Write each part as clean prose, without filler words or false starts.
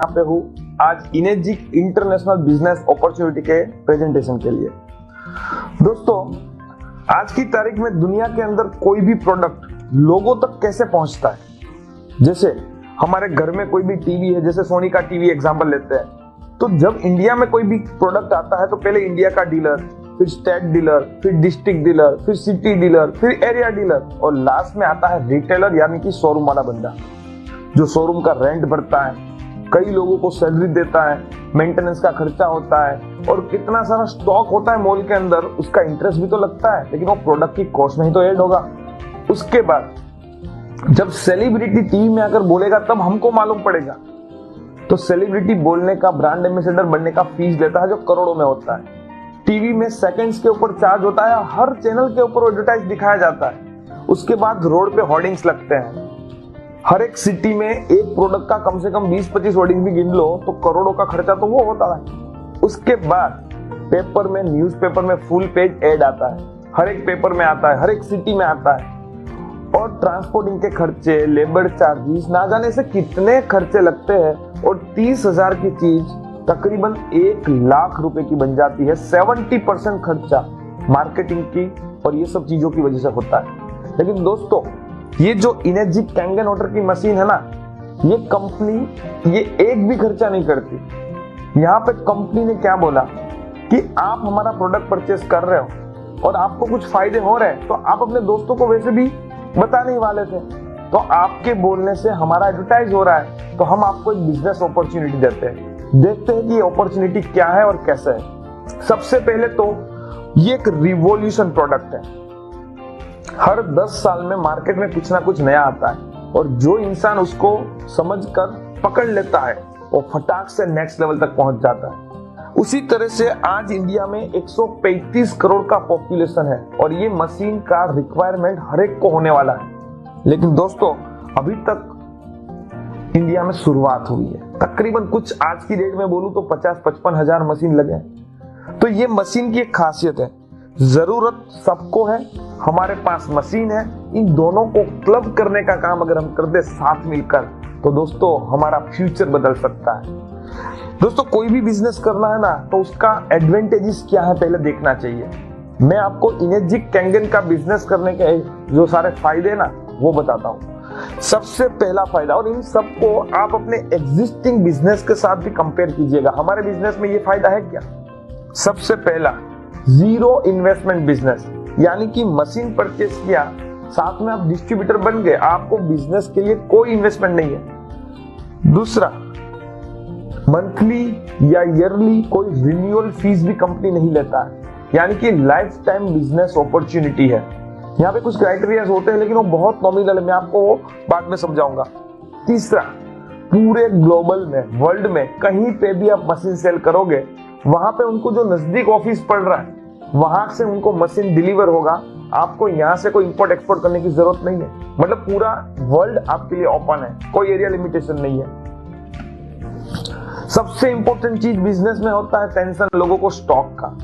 यहाँ पे हूँ आज इनेजिक इंटरनेशनल बिजनेस अपॉर्चुनिटी के प्रेजेंटेशन के लिए। दोस्तों, आज की तारीख में दुनिया के अंदर कोई भी प्रोडक्ट लोगों तक कैसे पहुंचता है। जैसे हमारे घर में कोई भी टीवी है, जैसे सोनी का टीवी एग्जांपल लेते हैं, तो जब इंडिया में कोई भी प्रोडक्ट आता है तो पहले इंडिया का डीलर, फिर स्टेट डीलर, फिर डिस्ट्रिक्ट डीलर, फिर सिटी डीलर, फिर एरिया डीलर और लास्ट में आता है रिटेलर यानी कि शोरूम वाला बंदा जो शोरूम का रेंट भरता है, कई लोगों को सैलरी देता है, मेंटेनेंस का खर्चा होता है और कितना सारा स्टॉक होता है मॉल के अंदर, उसका इंटरेस्ट भी तो लगता है, लेकिन वो प्रोडक्ट की कॉस्ट में ही तो ऐड होगा। उसके बाद जब सेलिब्रिटी टीवी में आकर बोलेगा तब हमको मालूम पड़ेगा। तो सेलिब्रिटी बोलने का, ब्रांड एम्बेसडर बनने का फीस लेता है जो करोड़ों में होता है। टीवी में सेकंड्स के ऊपर चार्ज होता है, हर चैनल के ऊपर एडवर्टाइज दिखाया जाता है। उसके बाद रोड पे होर्डिंग्स लगते हैं। हर एक सिटी में एक प्रोडक्ट का कम से कम 20-25 होर्डिंग भी गिन लो तो करोड़ों का खर्चा तो वो होता है। उसके बाद पेपर में, न्यूज़पेपर में फुल पेज एड आता है, हर एक पेपर में आता है, हर एक सिटी में आता है। और ट्रांसपोर्टिंग के खर्चे, लेबर चार्जेस, ना जाने से कितने खर्चे लगते हैं और 30,000 की चीज तकरीबन 1 लाख रुपए की बन जाती है। 70% खर्चा मार्केटिंग की और ये सब चीजों की वजह से होता है। लेकिन दोस्तों, ये जो इनेजिक कैंगन वाटर की मशीन है ना, ये कंपनी ये एक भी खर्चा नहीं करती। यहाँ पे कंपनी ने क्या बोला कि आप हमारा प्रोडक्ट परचेस कर रहे हो और आपको कुछ फायदे हो रहे हैं तो आप अपने दोस्तों को वैसे भी बताने ही वाले थे, तो आपके बोलने से हमारा एडवर्टाइज हो रहा है, तो हम आपको एक बिजनेस अपॉर्चुनिटी देते हैं। देखते हैं कि ये अपॉर्चुनिटी क्या है और कैसे है। सबसे पहले तो ये एक रिवॉल्यूशन प्रोडक्ट है। हर 10 साल में मार्केट में कुछ ना कुछ नया आता है और जो इंसान उसको समझकर पकड़ लेता है वो फटाक से नेक्स्ट लेवल तक पहुंच जाता है। उसी तरह से आज इंडिया में 135 करोड़ का पॉपुलेशन है और ये मशीन का रिक्वायरमेंट हर एक को होने वाला है। लेकिन दोस्तों, अभी तक इंडिया में शुरुआत हुई है। तकरीबन कुछ आज की डेट में बोलूं तो 50-55 हजार मशीन लगे। तो ये मशीन की एक खासियत है, जरूरत सबको है, हमारे पास मशीन है। इन दोनों को क्लब करने का काम अगर हम कर दे साथ मिलकर तो दोस्तों हमारा फ्यूचर बदल सकता है। दोस्तों, कोई भी बिजनेस करना है ना तो उसका एडवांटेजेस क्या है पहले देखना चाहिए। मैं आपको इनेजिक कैंगन का बिजनेस करने के जो सारे फायदे ना वो बताता हूँ। सबसे पहला फायदा, और इन सबको आप अपने एग्जिस्टिंग बिजनेस के साथ भी कंपेयर कीजिएगा, हमारे बिजनेस में ये फायदा है क्या। सबसे पहला, जीरो इन्वेस्टमेंट बिजनेस, यानी कि मशीन परचेस किया, साथ में आप डिस्ट्रीब्यूटर बन गए, आपको बिजनेस के लिए कोई इन्वेस्टमेंट नहीं है। दूसरा, मंथली या ईयरली कोई रिन्यूअल फीस भी कंपनी नहीं लेता है, यानी कि लाइफ टाइम बिजनेस अपॉर्चुनिटी है। यहाँ पे कुछ क्राइटेरिया होते हैं लेकिन वो बहुत नॉमिनल है, मैं आपको बाद में समझाऊंगा। तीसरा, पूरे ग्लोबल में, वर्ल्ड में कहीं पे भी आप मशीन सेल करोगे, वहां पे उनको जो नजदीक ऑफिस पड़ रहा है वहां से उनको मशीन डिलीवर होगा। आपको यहाँ से कोई इंपोर्ट एक्सपोर्ट करने की जरूरत नहीं है। मतलब पूरा वर्ल्ड आपके लिए ओपन है, कोई एरिया लिमिटेशन नहीं है। सबसे इंपॉर्टेंट चीज बिजनेस में होता है टेंशन लोगों को स्टॉक का।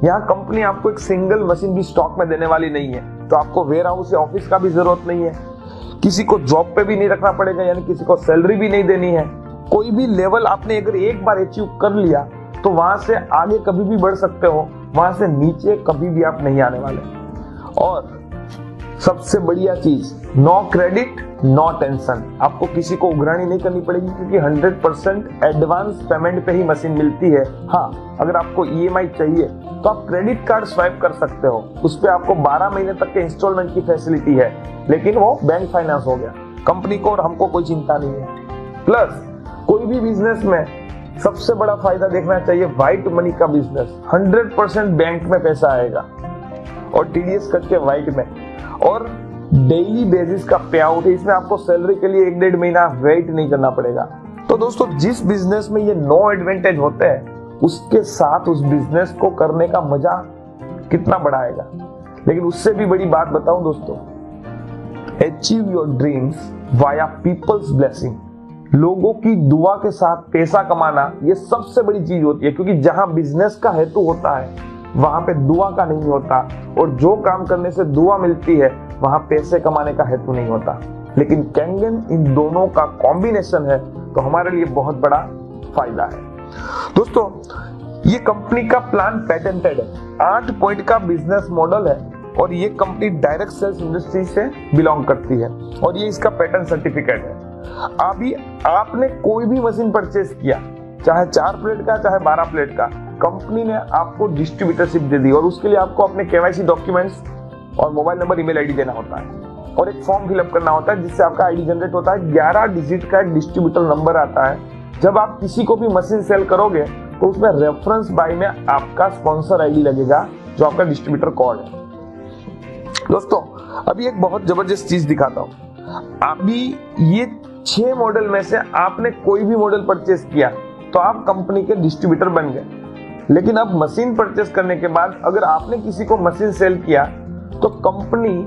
यहाँ कंपनी आपको एक सिंगल मशीन भी स्टॉक में देने वाली नहीं है, तो आपको वेयर हाउस या ऑफिस का भी जरूरत नहीं है। किसी को जॉब पे भी नहीं रखना पड़ेगा, यानी किसी को सैलरी भी नहीं देनी है। कोई भी लेवल आपने अगर एक बार अचीव कर लिया तो वहां से आगे कभी भी बढ़ सकते हो, वहां से नीचे कभी भी आप नहीं आने वाले। और सबसे बढ़िया चीज, नो क्रेडिट नो टेंशन, आपको किसी को उघरानी नहीं करनी पड़ेगी क्योंकि 100% एडवांस पेमेंट पे ही मशीन मिलती है। हाँ, अगर आपको EMI चाहिए तो आप क्रेडिट कार्ड स्वाइप कर सकते हो, उस पर आपको 12 महीने तक के इंस्टॉलमेंट की फैसिलिटी है, लेकिन वो बैंक फाइनेंस हो गया। कंपनी को और हमको कोई चिंता नहीं है। प्लस कोई भी बिजनेस में सबसे बड़ा फायदा देखना चाहिए व्हाइट मनी का बिजनेस। 100% बैंक में पैसा आएगा और TDS कट के व्हाइट में, और डेली बेसिस का पे आउट है। इसमें आपको सैलरी के लिए 1-1.5 महीना वेट नहीं करना पड़ेगा। तो दोस्तों, जिस बिजनेस में ये नो एडवांटेज होते हैं उसके साथ उस बिजनेस को करने का मजा कितना बड़ा आएगा। लेकिन उससे भी बड़ी बात बताऊं दोस्तों, achieve your dreams via people's blessing. लोगों की दुआ के साथ पैसा कमाना ये सबसे बड़ी चीज होती है, क्योंकि जहां बिजनेस का हेतु होता है वहां पे दुआ का नहीं होता, और जो काम करने से दुआ मिलती है वहां पैसे कमाने का हेतु नहीं होता। लेकिन कैंगन इन दोनों का कॉम्बिनेशन है, तो हमारे लिए बहुत बड़ा फायदा है। दोस्तों, ये कंपनी का प्लान पेटेंटेड है, 8 पॉइंट का बिजनेस मॉडल है और ये कंपनी डायरेक्ट सेल्स इंडस्ट्री से बिलोंग करती है और ये इसका पेटेंट सर्टिफिकेट है। अभी आपने कोई भी मशीन परचेज किया, चाहे 4 प्लेट का चाहे 12 प्लेट का, कंपनी ने आपको डिस्ट्रीब्यूटरशिप दे दी और उसके लिए आपको अपने केवाईसी डॉक्यूमेंट्स और मोबाइल नंबर, ईमेल आईडी देना होता है और एक फॉर्म फिलअप करना होता है जिससे आपका आईडी जनरेट होता है। 11 डिजिट का एक डिस्ट्रीब्यूटर नंबर आता है। जब आप किसी को भी मशीन सेल करोगे तो उसमें रेफरेंस बाय में आपका स्पॉन्सर आईडी लगेगा जो आपका डिस्ट्रीब्यूटर कोड है। दोस्तों, अभी एक बहुत जबरदस्त चीज दिखाता हूं। अभी ये 6 मॉडल में से आपने कोई भी मॉडल परचेज किया तो आप कंपनी के डिस्ट्रीब्यूटर बन गए। लेकिन अब मशीन परचेज करने के बाद अगर आपने किसी को मशीन सेल किया तो कंपनी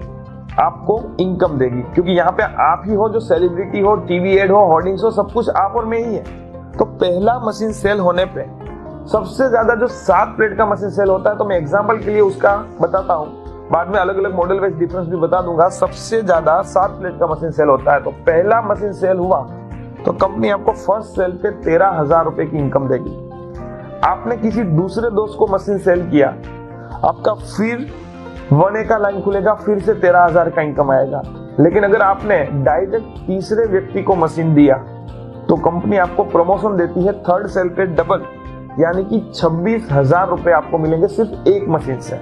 आपको इनकम देगी, क्योंकि यहाँ पे आप ही हो जो सेलिब्रिटी हो, टीवी एड हो, होर्डिंग्स हो, सब कुछ आप और मैं ही है। तो पहला मशीन सेल होने पे सबसे ज्यादा जो 7 प्लेट का मशीन सेल होता है, तो मैं एग्जांपल के लिए उसका बताता हूँ, बाद में अलग अलग मॉडल वाइज डिफरेंस भी बता दूंगा। सबसे ज्यादा 7 प्लेट का मशीन सेल होता है। तो पहला मशीन सेल हुआ तो कंपनी आपको फर्स्ट सेल पे 13,000 रुपए की इनकम देगी। आपने किसी दूसरे दोस्त को मशीन सेल किया, आपका फिर 1A का लाइन खुलेगा, फिर से 13,000 का इनकम आएगा। लेकिन अगर आपने डायरेक्ट तीसरे व्यक्ति को मशीन दिया तो कंपनी आपको प्रमोशन देती है, थर्ड सेल पे डबल, यानी कि 26,000 रुपए आपको मिलेंगे सिर्फ एक मशीन से।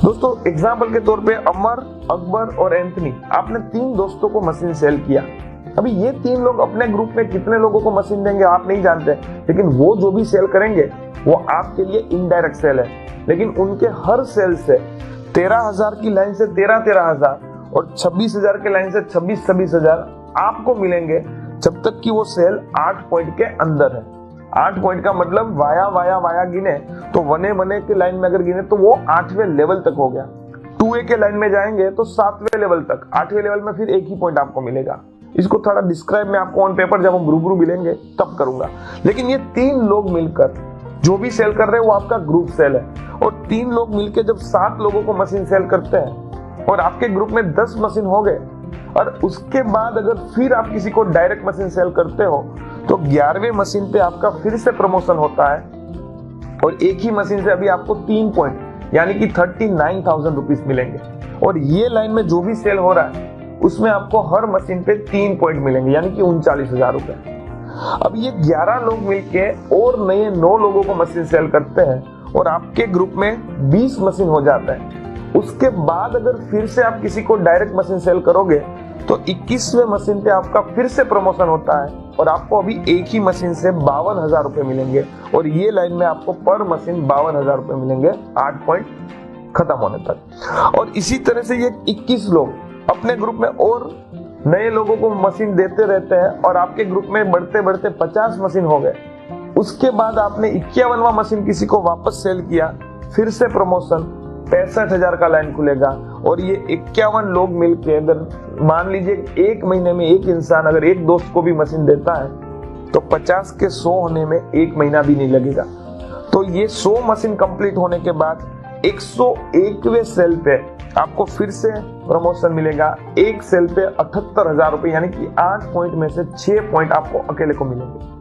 दोस्तों, एग्जाम्पल के तौर पे अमर, अकबर और एंथनी, आपने 3 दोस्तों को मशीन सेल किया। अभी ये 3 लोग अपने ग्रुप में कितने लोगों को मशीन देंगे आप नहीं जानते, लेकिन वो जो भी सेल करेंगे वो आपके लिए इनडायरेक्ट सेल है। लेकिन उनके हर सेल से 13,000 की लाइन से 13,000 और 26,000 के लाइन से 26,000 आपको मिलेंगे, जब तक कि वो सेल 8 पॉइंट के अंदर है। 8 पॉइंट का मतलब वाया गिने तो 1A के लाइन में अगर गिने तो वो 8वें लेवल तक हो गया। 2A के लाइन में जाएंगे तो 7वें लेवल तक, 8वें लेवल में फिर एक ही पॉइंट आपको मिलेगा। इसको थोड़ा डिस्क्राइब मैं आपको ऑन पेपर जब हम रूबरू मिलेंगे तब करूंगा। लेकिन ये 3 लोग मिलकर जो भी सेल कर रहे हैं वो आपका ग्रुप सेल है और 3 लोग मिलकर जब 7 लोगों को मशीन सेल करते हैं और आपके ग्रुप में 10 मशीन हो गए और उसके बाद अगर फिर आप किसी को डायरेक्ट मशीन सेल करते हो तो 11वें मशीन पे आपका फिर से प्रमोशन होता है और एक ही मशीन से अभी आपको 3 पॉइंट यानी कि 39,000 रुपीज मिलेंगे। और ये लाइन में जो भी सेल हो रहा है उसमें आपको हर मशीन पे 3 पॉइंट मिलेंगे, यानी कि 39,000 रुपए। अब ये 11 लोग मिलके और नए 9 लोगों को मशीन सेल करते हैं और आपके ग्रुप में 20 मशीन हो जाता है। उसके बाद अगर फिर से आप किसी को डायरेक्ट मशीन सेल करोगे तो 21वें मशीन पे आपका फिर से प्रमोशन होता है और आपको अभी एक ही मशीन से 52,000 रुपए मिलेंगे और ये लाइन में आपको पर मशीन 52,000 रुपए मिलेंगे 8 पॉइंट खत्म होने तक। और इसी तरह से ये 21 लोग अपने ग्रुप में और नए लोगों को मशीन देते रहते हैं और आपके ग्रुप में बढ़ते बढ़ते 50 मशीन हो गए। उसके बाद आपने 51वां मशीन किसी को वापस सेल किया, फिर से प्रमोशन, 65,000 का लाइन खुलेगा और ये 51 लोग मिलकर अगर मान लीजिए एक महीने में एक इंसान अगर एक दोस्त को भी मशीन देता है तो 50 के 100 होने में एक महीना भी नहीं लगेगा। तो ये 100 मशीन कंप्लीट होने के बाद 101वें सेल पे आपको फिर से प्रमोशन मिलेगा। एक सेल पे 78,000 रुपए, यानी कि 8 पॉइंट में से 6 पॉइंट आपको अकेले को मिलेंगे।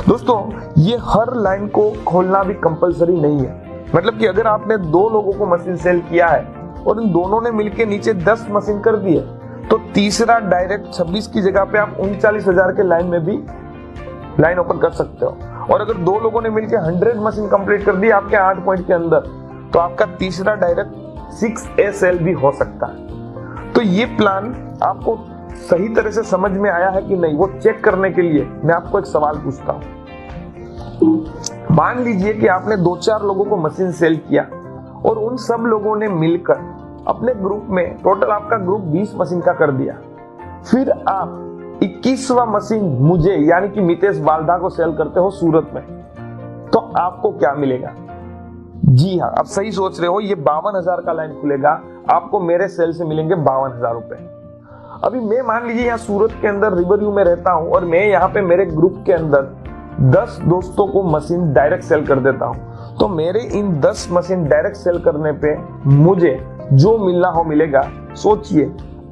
दोस्तों, ये हर लाइन को खोलना भी कंपलसरी नहीं है। मतलब कि अगर आपने 2 लोगों को मशीन सेल किया है और इन दोनों ने मिलकर नीचे 10 मशीन कर दिए तो तीसरा डायरेक्ट 26 की जगह पे आप 39,000 के लाइन में भी लाइन ओपन कर सकते हो। और अगर 2 लोगों ने मिलकर 100 मशीन कंप्लीट कर दी आपके 8 पॉइंट के अंदर तो आपका तीसरा डायरेक्ट 6A सेल भी हो सकता है। तो ये प्लान आपको सही तरह से समझ में आया है कि नहीं, वो चेक करने के लिए मैं आपको एक सवाल पूछता हूं। मान लीजिए कि आपने 2-4 लोगों को मशीन सेल किया और उन सब लोगों ने मिलकर अपने ग्रुप में टोटल आपका ग्रुप 20 मशीन का कर दिया। फिर आप 21वां मशीन मुझे यानी कि मितेश बालदा को सेल करते हो सूरत में, तो आपको क्या मिलेगा? जी हाँ, आप सही सोच रहे हो, ये 52,000 का लाइन खुलेगा, आपको मेरे सेल से मिलेंगे 52,000 रुपए। अभी मैं मान लीजिए यहाँ सूरत के अंदर रिवरव्यू में रहता हूँ और मैं यहाँ पे मेरे ग्रुप के अंदर 10 दोस्तों को मशीन डायरेक्ट सेल कर देता हूँ, तो मेरे इन 10 मशीन डायरेक्ट सेल करने पे मुझे जो मिलना हो मिलेगा। सोचिए,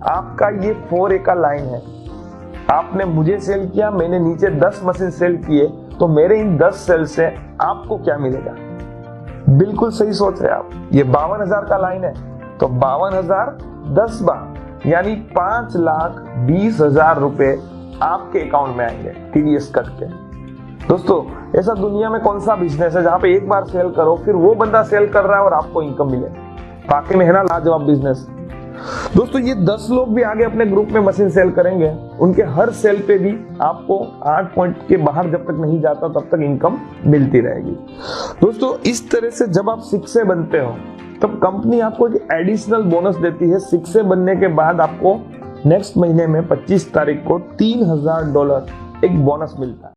आपका ये 4A का लाइन है, आपने मुझे सेल किया, मैंने नीचे 10 मशीन सेल किए तो मेरे इन 10 सेल से आपको क्या मिलेगा? बिल्कुल सही सोच रहे आप। ये 52,000 का लाइन है, तो 52,000 10 बार यानी 5,20,000 रुपए आपके अकाउंट में आएंगे टीडीएस कट के। दोस्तों, ऐसा दुनिया में कौन सा बिजनेस है जहां पे एक बार सेल करो फिर वो बंदा सेल कर रहा है और आपको इनकम मिले? वाकई में है ना लाजवाब बिजनेस। दोस्तों, ये 10 लोग भी आगे अपने ग्रुप में मशीन सेल करेंगे, उनके हर सेल पे भी आपको 8 पॉइंट के बाहर जब तक नहीं जाता तब तक इनकम मिलती रहेगी। दोस्तों, इस तरह से जब आप 6 से बनते हो तब कंपनी आपको एक एडिशनल बोनस देती है। 6 से बनने के बाद आपको नेक्स्ट महीने में 25 तारीख को $3,000 एक बोनस मिलता है।